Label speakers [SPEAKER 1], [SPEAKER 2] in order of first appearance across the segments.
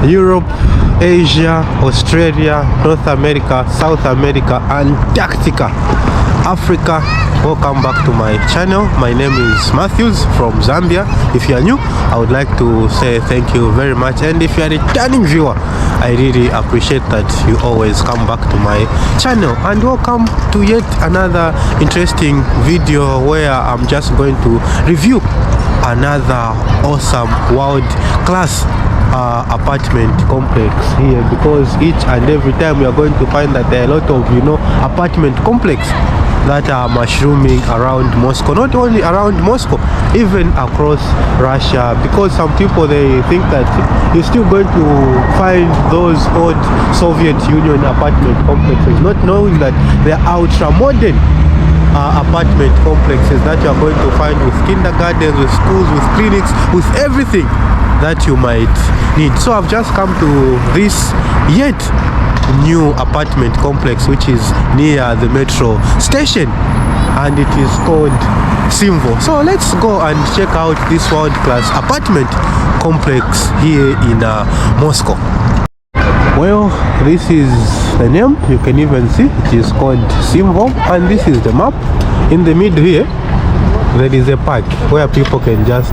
[SPEAKER 1] Europe, Asia, Australia, North America, South America, Antarctica, Africa. Welcome back to my channel. My name is Matthews from Zambia. If you are new, I would like to say thank you very much, and if you are a returning viewer, I really appreciate that you always come back to my channel. And welcome to yet another interesting video where I'm just going to review another awesome world class apartment complex here, because each and every time we are going to find that there are a lot of apartment complex that are mushrooming around Moscow. Not only around Moscow, even across Russia, because some people, they think that you're still going to find those old Soviet Union apartment complexes, not knowing that they are ultra modern apartment complexes that you are going to find with kindergartens, with schools, with clinics, with everything that you might need. So I've just come to this yet new apartment complex which is near the metro station, and it is called Simvol. So let's go and check out this world class apartment complex here in Moscow. Well, this is the name. You can even see it is called Simvol, and this is the map. In the middle here there is a park where people can just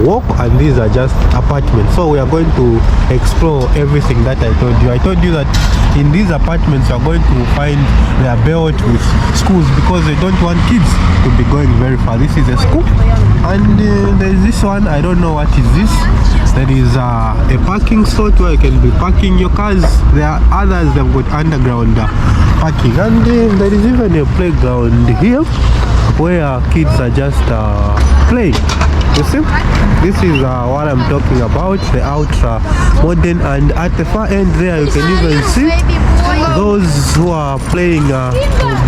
[SPEAKER 1] walk, and these are just apartments. So we are going to explore everything that I told you. I told you that in these apartments you are going to find they are built with schools, because they don't want kids to be going very far. This is a school, and there is this one, I don't know what is this. There is a parking slot where you can be parking your cars. There are others that have got underground parking, and there is even a playground here where kids are just playing. You see, this is what I'm talking about, the ultra modern. And at the far end there you can even see those who are playing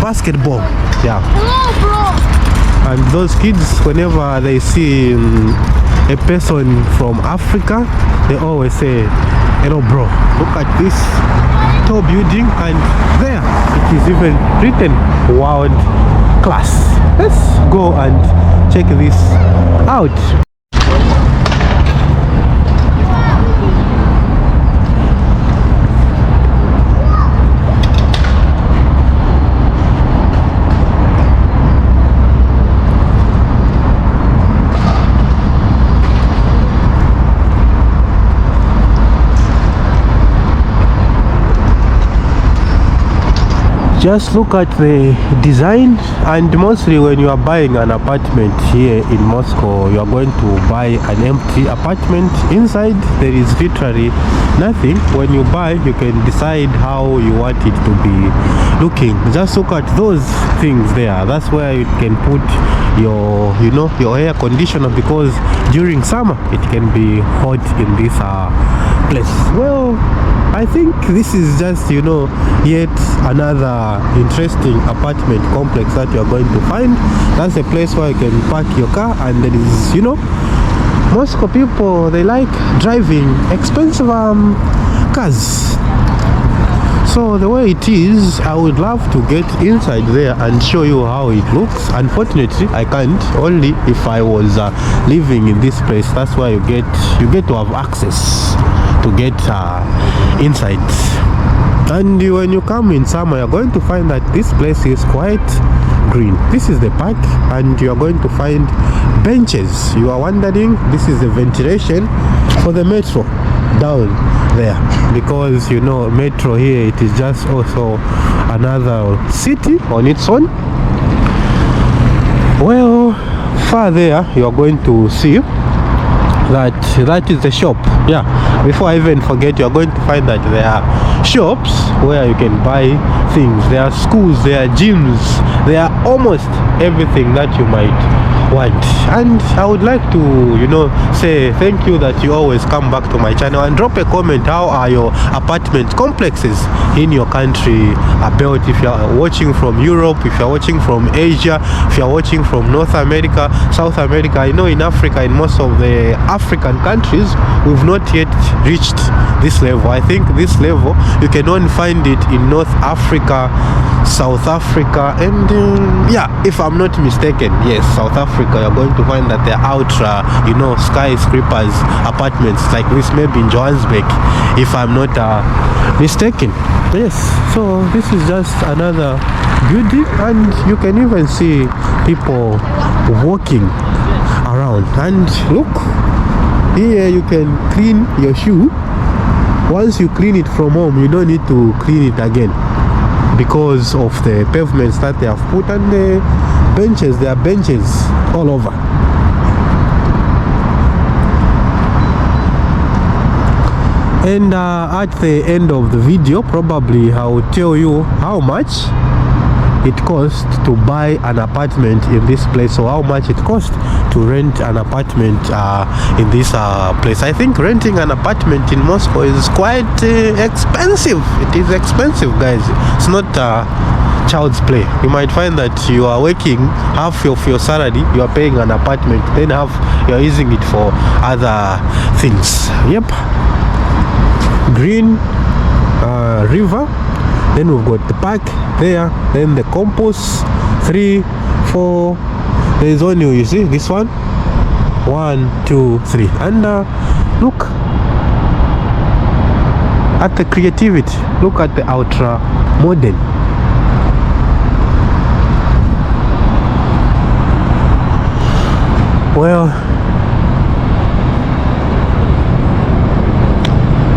[SPEAKER 1] basketball. Yeah. And those kids, whenever they see a person from Africa, they always say, hello bro, look at this tall building, and there it is even written world class. Let's go and check this out. Just look at the design, and mostly when you are buying an apartment here in Moscow, you are going to buy an empty apartment. Inside there is literally nothing. When you buy, you can decide how you want it to be looking. Just look at those things there. That's where you can put your your air conditioner, because during summer it can be hot in this place. Well, I think this is just yet another interesting apartment complex that you are going to find. That's a place where you can park your car, and there is Moscow people, they like driving expensive cars. So the way it is, I would love to get inside there and show you how it looks. Unfortunately, I can't. Only if I was living in this place. That's why you get to have access to get inside. And when you come in summer, you're going to find that this place is quite green. This is the park, and you're going to find benches. You are wondering, this is the ventilation for the metro down there, because metro here, it is just also another city on its own. Well, far there you are going to see that is the shop. Yeah, before I even forget, you are going to find that there are shops where you can buy things. There are schools, there are gyms, there are almost everything that you might want. And I would like to, you know, say thank you that you always come back to my channel, and drop a comment. How are your apartment complexes in your country built? If you are watching from Europe, if you are watching from Asia, if you are watching from North America, South America. I know in Africa, in most of the African countries, we've not yet reached this level. I think this level you can only find it in North Africa, South Africa, and yeah, if I'm not mistaken, yes, South Africa. You're going to find that they're ultra, you know, skyscrapers, apartments like this, maybe in Johannesburg, if I'm not mistaken. Yes, so this is just another building, and you can even see people walking around. And look, here you can clean your shoe. Once you clean it from home, you don't need to clean it again because of the pavements that they have put, and the benches. There are benches all over. And at the end of the video, probably I will tell you how much it costs to buy an apartment in this place, or how much it costs to rent an apartment in this place. I think renting an apartment in Moscow is quite expensive. It is expensive, guys. It's not child's play. You might find that you are working, half of your salary you are paying an apartment, then half you are using it for other things. Yep. Green river, then we've got the park there, then the compost, 3, 4, there's only, you see this one, 1, 2, 3, and look at the creativity, look at the ultra modern. Well,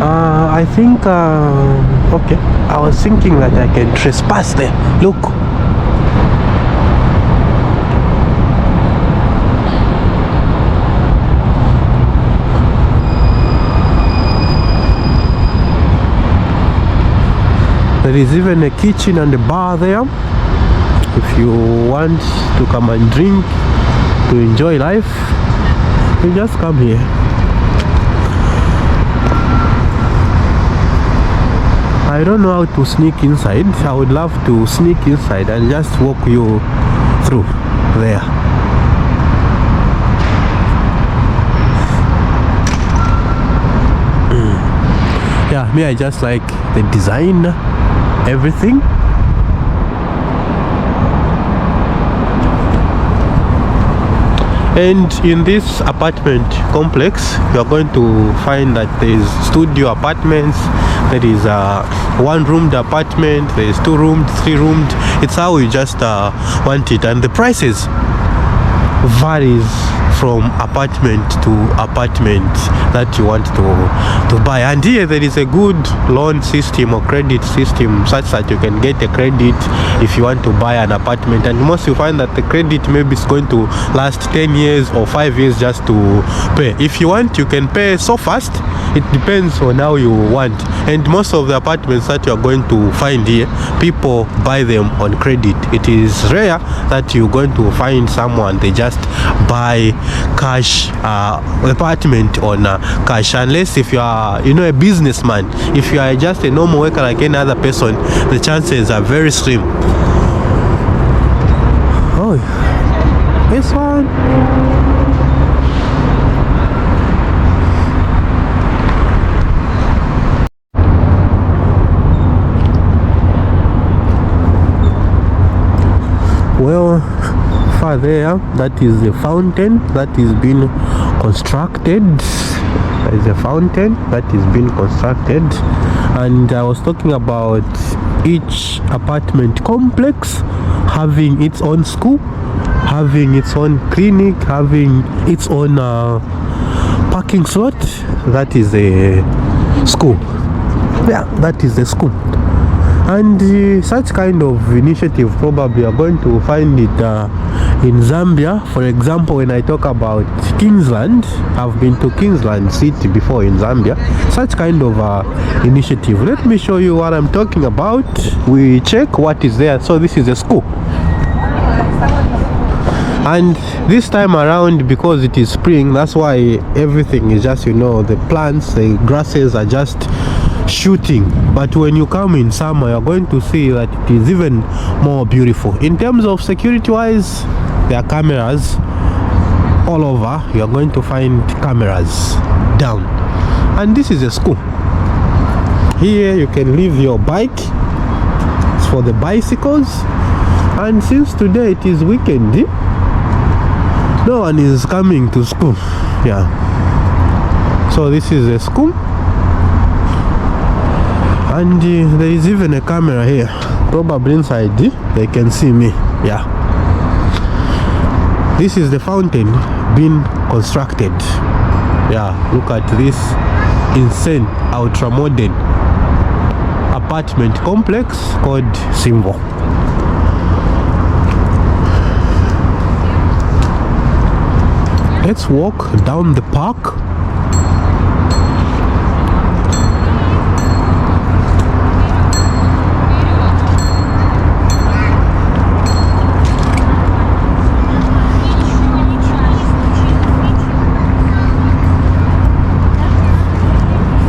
[SPEAKER 1] I think okay, I was thinking that I can trespass there. Look, there is even a kitchen and a bar there. If you want to come and drink, to enjoy life, you just come here. I don't know how to sneak inside. I would love to sneak inside and just walk you through there. Yeah, me, I just like the design, everything. And in this apartment complex, you are going to find that there is studio apartments, there is a one-roomed apartment, there is 2-roomed, 3-roomed. It's how you just want it, and the prices varies from apartment to apartment that you want to buy. And here there is a good loan system or credit system such that you can get a credit if you want to buy an apartment, and most you find that the credit maybe is going to last 10 years or 5 years just to pay. If you want, you can pay so fast. It depends on how you want. And most of the apartments that you are going to find here, people buy them on credit. It is rare that you're going to find someone they just buy cash apartment on cash, unless if you are, you know, a businessman. If you are just a normal worker like any other person, the chances are very slim. Oh, this one. Well, far there, that is the fountain that is being constructed. There is a fountain that is being constructed, and I was talking about each apartment complex having its own school, having its own clinic, having its own parking slot. That is a school. Yeah, that is the school. And such kind of initiative probably are going to find it in Zambia. For example, when I talk about Kingsland, I've been to Kingsland City before in Zambia. Such kind of initiative. Let me show you what I'm talking about. We check what is there. So this is a school. And this time around, because it is spring, that's why everything is just, the plants, the grasses are just shooting. But when you come in summer, you're going to see that it is even more beautiful. In terms of security wise, there are cameras all over. You're going to find cameras down. And this is a school. Here you can leave your bike. It's for the bicycles. And since today it is weekend, no one is coming to school. Yeah. So this is a school. And there is even a camera here. Probably inside they can see me. Yeah. This is the fountain being constructed. Yeah, look at this insane ultra modern apartment complex called Simvol. Let's walk down the park.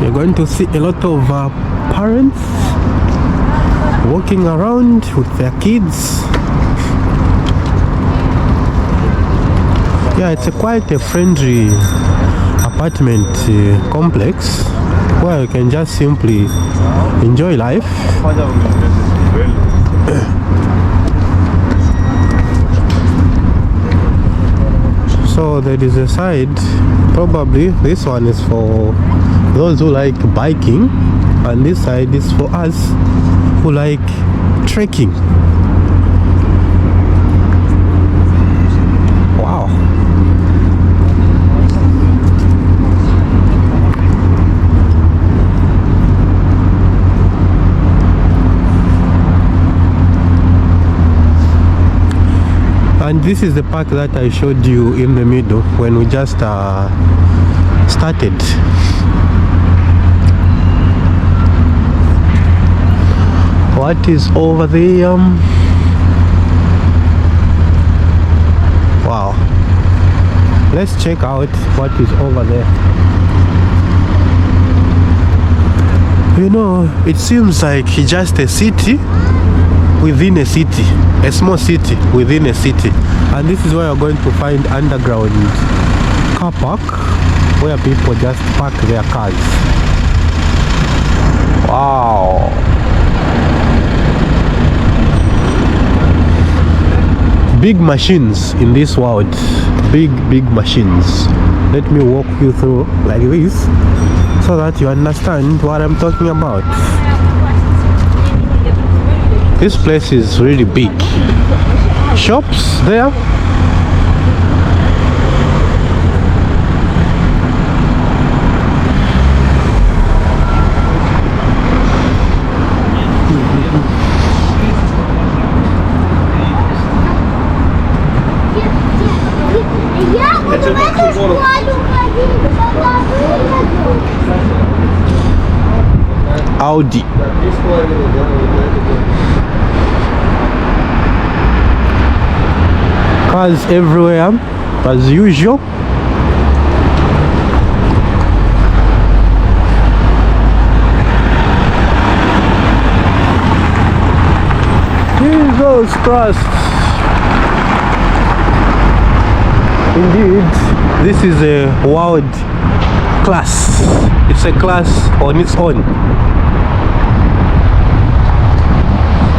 [SPEAKER 1] You're going to see a lot of parents walking around with their kids. Yeah, it's quite a friendly apartment complex where you can just simply enjoy life. So there is a side, probably this one is for those who like biking, and this side is for us who like trekking. Wow. And this is the park that I showed you in the middle when we just started. What is over there? Wow. Let's check out what is over there. It seems like just a city within a city, a small city within a city. And this is where you're going to find underground car park where people just park their cars. Wow. Big machines in this world. Big machines. Let me walk you through like this so that you understand what I'm talking about. This place is really big. Shops there. Audi. Cars everywhere as usual. Jesus Christ. Indeed, this is a world class. It's a class on its own.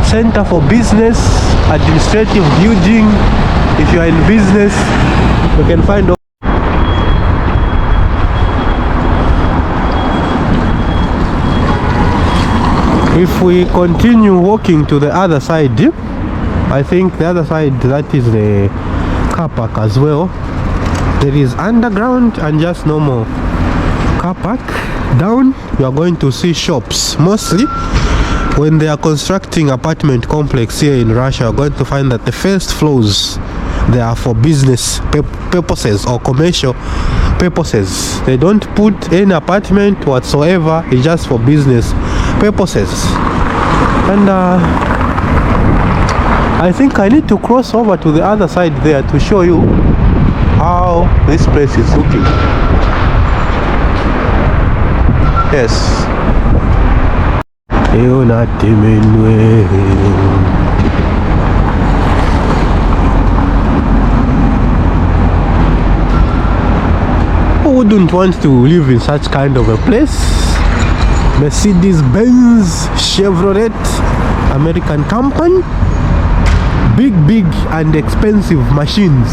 [SPEAKER 1] Center for business, administrative building. If you are in business, you can find. If we continue walking to the other side, I think the other side, that is the car park as well. There is underground and just normal car park. Down you are going to see shops. Mostly when they are constructing apartment complex here in Russia, you're going to find that the first floors, they are for business purposes or commercial purposes. They don't put any apartment whatsoever. It's just for business purposes. And I think I need to cross over to the other side there to show you how this place is looking. Yes. Who wouldn't want to live in such kind of a place? Mercedes-Benz, Chevrolet, American company. Big and expensive machines.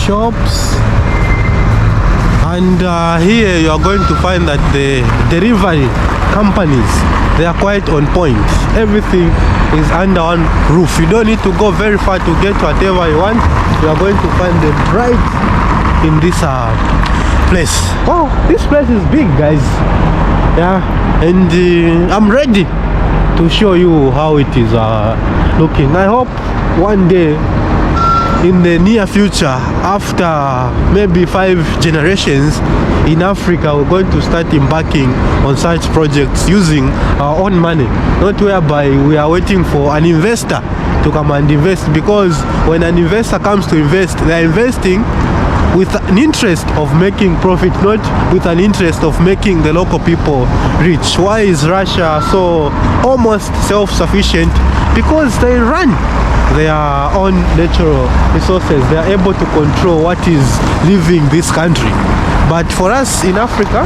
[SPEAKER 1] Shops, and here you are going to find that the delivery companies, they are quite on point. Everything is under one roof. You don't need to go very far to get whatever you want. You are going to find them right in this place. Oh, this place is big, guys. Yeah, and I'm ready to show you how it is looking. I hope one day in the near future, after maybe 5 generations in Africa, we're going to start embarking on such projects using our own money, not whereby we are waiting for an investor to come and invest, because when an investor comes to invest, they are investing with an interest of making profit, not with an interest of making the local people rich. Why is Russia so almost self-sufficient? Because they run their own natural resources. They are able to control what is leaving this country. But for us in Africa,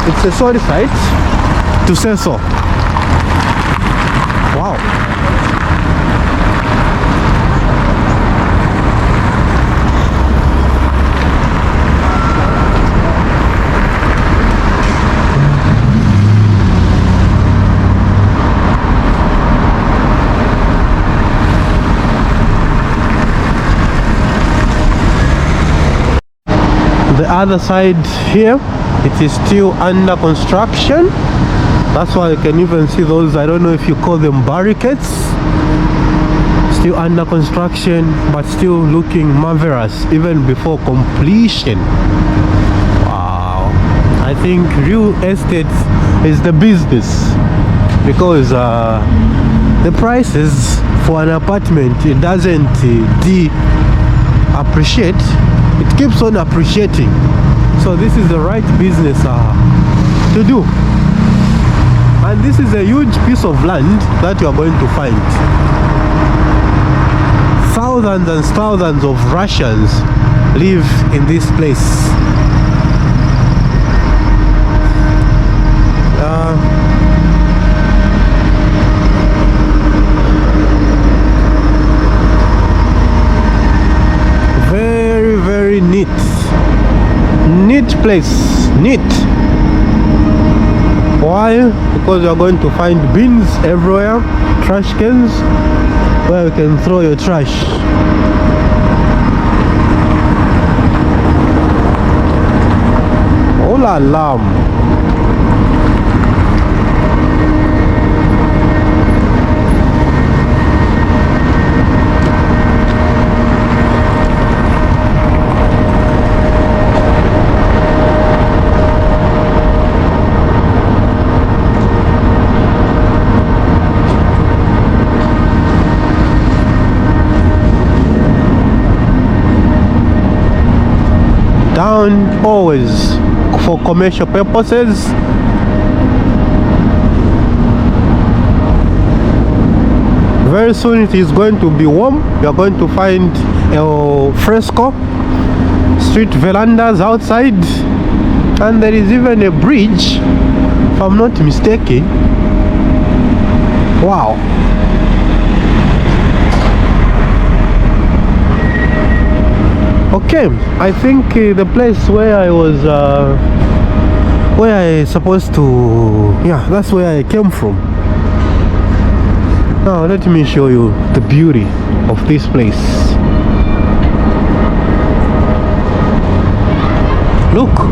[SPEAKER 1] it's a sorry sight to say so. Wow. The other side here, it is still under construction. That's why you can even see those, I don't know if you call them barricades, still under construction, but still looking marvelous even before completion. Wow, I think real estate is the business, because the prices for an apartment, it doesn't appreciate, it keeps on appreciating. So this is the right business to do. And this is a huge piece of land that you are going to find. Thousands and thousands of Russians live in this place. Very neat place, neat. Why? Because you are going to find bins everywhere, trash cans where you can throw your trash. Oh la la. Down always for commercial purposes. Very soon it is going to be warm. You are going to find fresco street verandas outside. And there is even a bridge, if I'm not mistaken. Wow. Okay, I think the place where I was where I supposed to, yeah, that's where I came from. Now let me show you the beauty of this place. Look.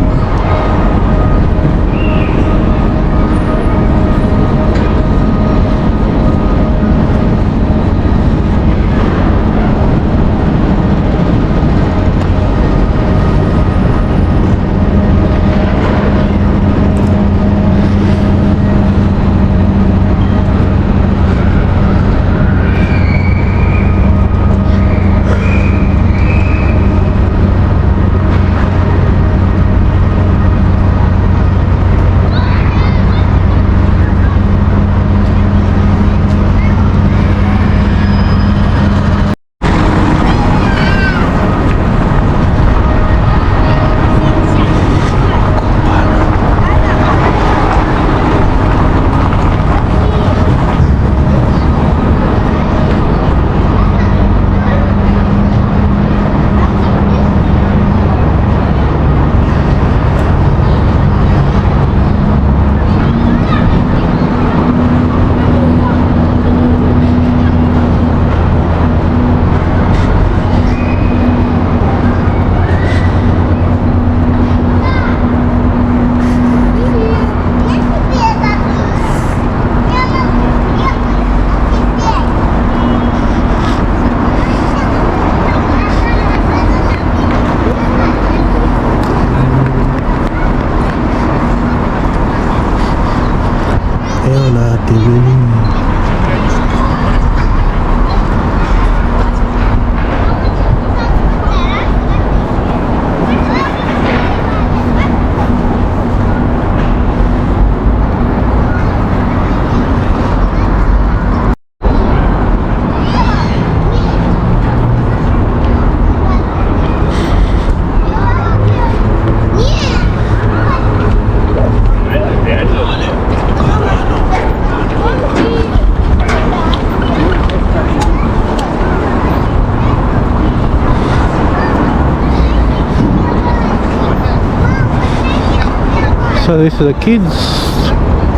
[SPEAKER 1] So this is the kids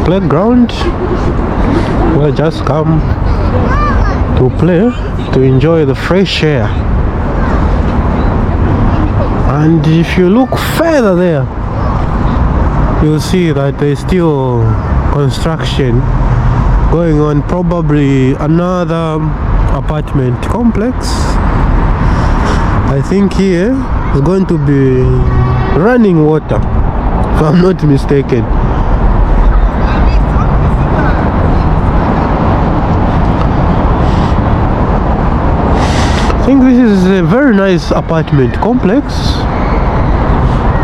[SPEAKER 1] playground. We'll just come to play, to enjoy the fresh air. And if you look further there, you'll see that there's still construction going on, probably another apartment complex. I think here is going to be running water, if I'm not mistaken. I think this is a very nice apartment complex.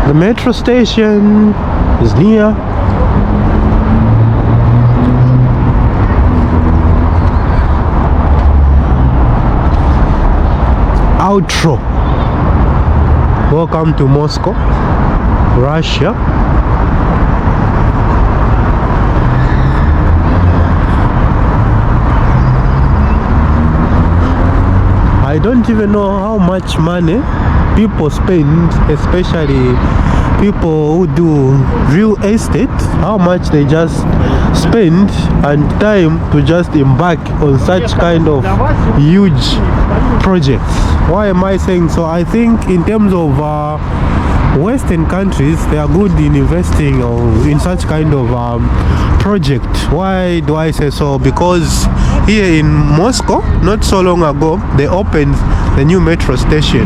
[SPEAKER 1] The metro station is near. Outro. Welcome to Moscow, Russia. I don't even know how much money people spend, especially people who do real estate, how much they just spend and time to just embark on such kind of huge projects. Why am I saying so? I think in terms of Western countries, they are good in investing in such kind of project. Why do I say so? Because here in Moscow, not so long ago, they opened the new metro station.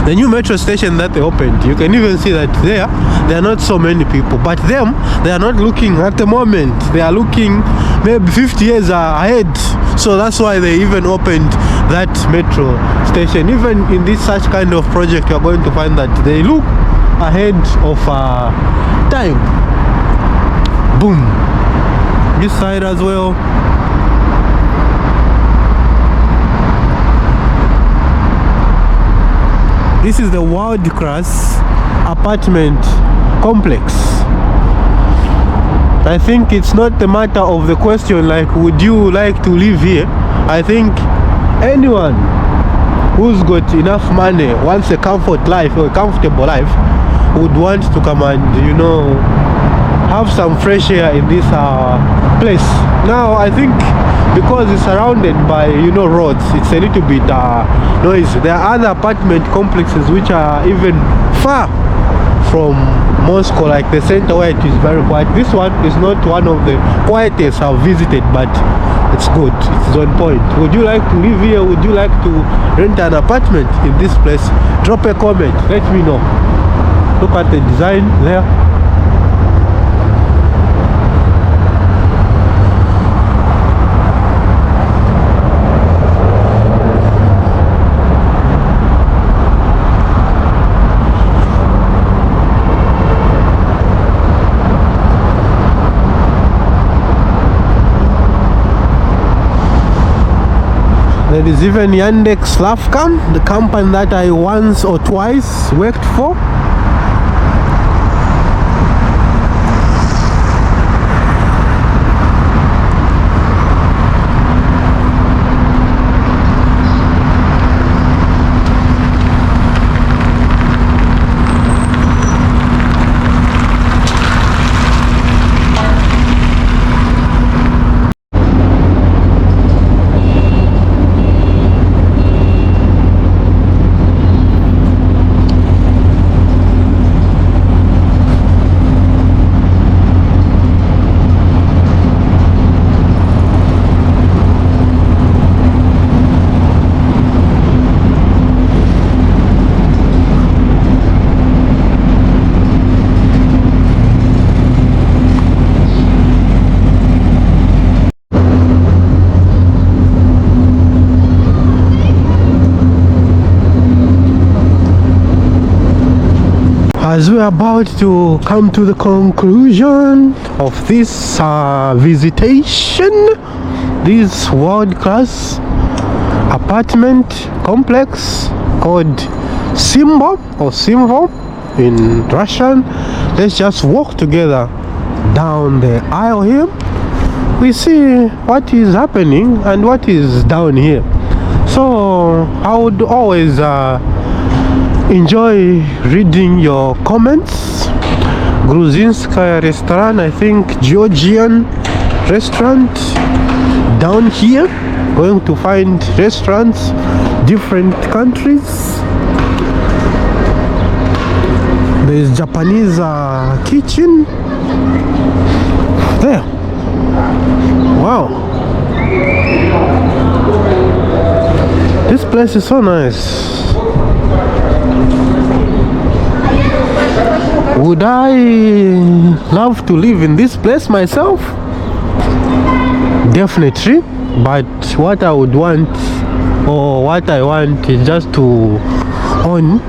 [SPEAKER 1] The new metro station that they opened, you can even see that there are not so many people, but them, they are not looking at the moment, they are looking maybe 50 years ahead. So that's why they even opened that metro station. Even in this such kind of project, you are going to find that they look ahead of time. Boom. This side as well. This is the world class apartment complex. I think it's not the matter of the question like would you like to live here. I think anyone who's got enough money, wants a comfort life or a comfortable life, would want to come and, you know, have some fresh air in this place. Now I think because it's surrounded by, you know, roads, it's a little bit noisy. There are other apartment complexes which are even far from Moscow, like the center where it is very quiet. This one is not one of the quietest I've visited, but it's good, it's on point. Would you like to live here? Would you like to rent an apartment in this place? Drop a comment, let me know. Look at the design there. There is even Yandex Lafcam, the company that I once or twice worked for. As we are about to come to the conclusion of this visitation, this world-class apartment complex called Simvol or Simvol in Russian, let's just walk together down the aisle here. We see what is happening and what is down here. So I would always enjoy reading your comments. Gruzinskaya restaurant, I think Georgian restaurant down here. Going to find restaurants, different countries. There is Japanese kitchen there. Wow, this place is so nice. Would I love to live in this place myself? Definitely, but what I would want, or what I want, is just to own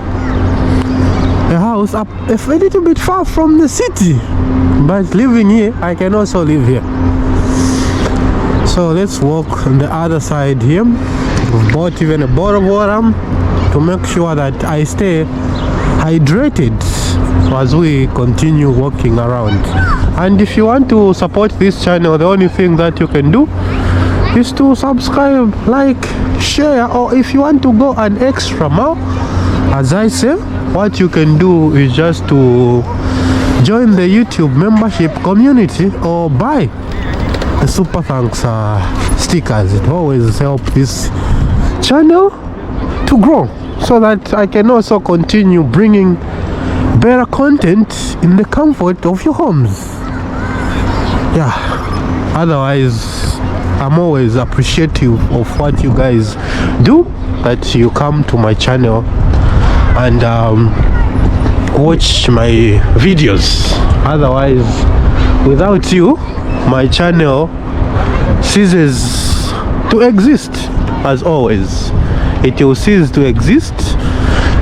[SPEAKER 1] a house up a little bit far from the city. But living here, I can also live here. So let's walk on the other side here. We've bought even a bottle of water to make sure that I stay hydrated as we continue walking around. And if you want to support this channel, the only thing that you can do is to subscribe, like, share, or if you want to go an extra mile, as I say, what you can do is just to join the YouTube membership community or buy the super thanks stickers. It always helps this channel to grow, so that I can also continue bringing better content in the comfort of your homes. Yeah, otherwise I'm always appreciative of what you guys do, that you come to my channel and watch my videos. Otherwise, without you, my channel ceases to exist. As always, it will cease to exist.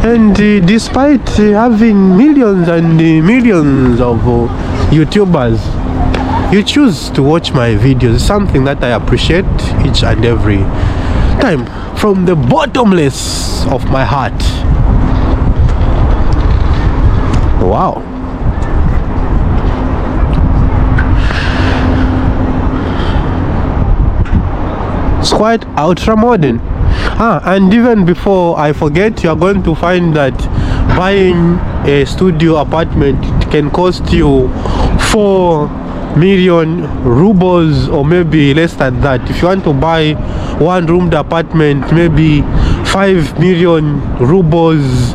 [SPEAKER 1] And despite having millions and millions of YouTubers, you choose to watch my videos. Something that I appreciate each and every time from the bottomless of my heart. Wow, It's quite ultra modern. And even before I forget, you're going to find that buying a studio apartment can cost you 4 million rubles, or maybe less than that. If you want to buy one roomed apartment, maybe 5 million rubles.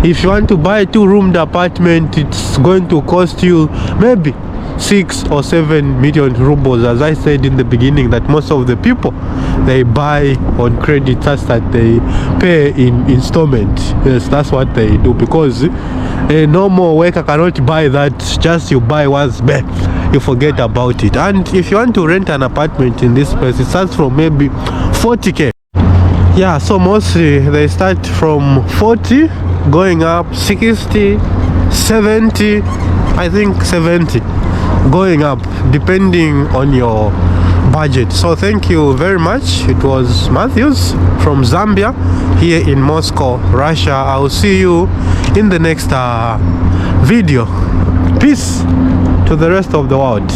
[SPEAKER 1] If you want to buy a 2-roomed apartment, it's going to cost you maybe 6 or 7 million rubles. As I said in the beginning, that most of the people, they buy on credit, such that they pay in installment. Yes, that's what they do, because a normal worker cannot buy that. Just you buy once, you forget about it. And if you want to rent an apartment in this place, it starts from maybe 40k. Yeah, so mostly they start from 40 going up, 60, 70, I think 70 going up, depending on your budget. So thank you very much. It was Matthews from Zambia, here in Moscow, Russia. I'll see you in the next video. Peace to the rest of the world.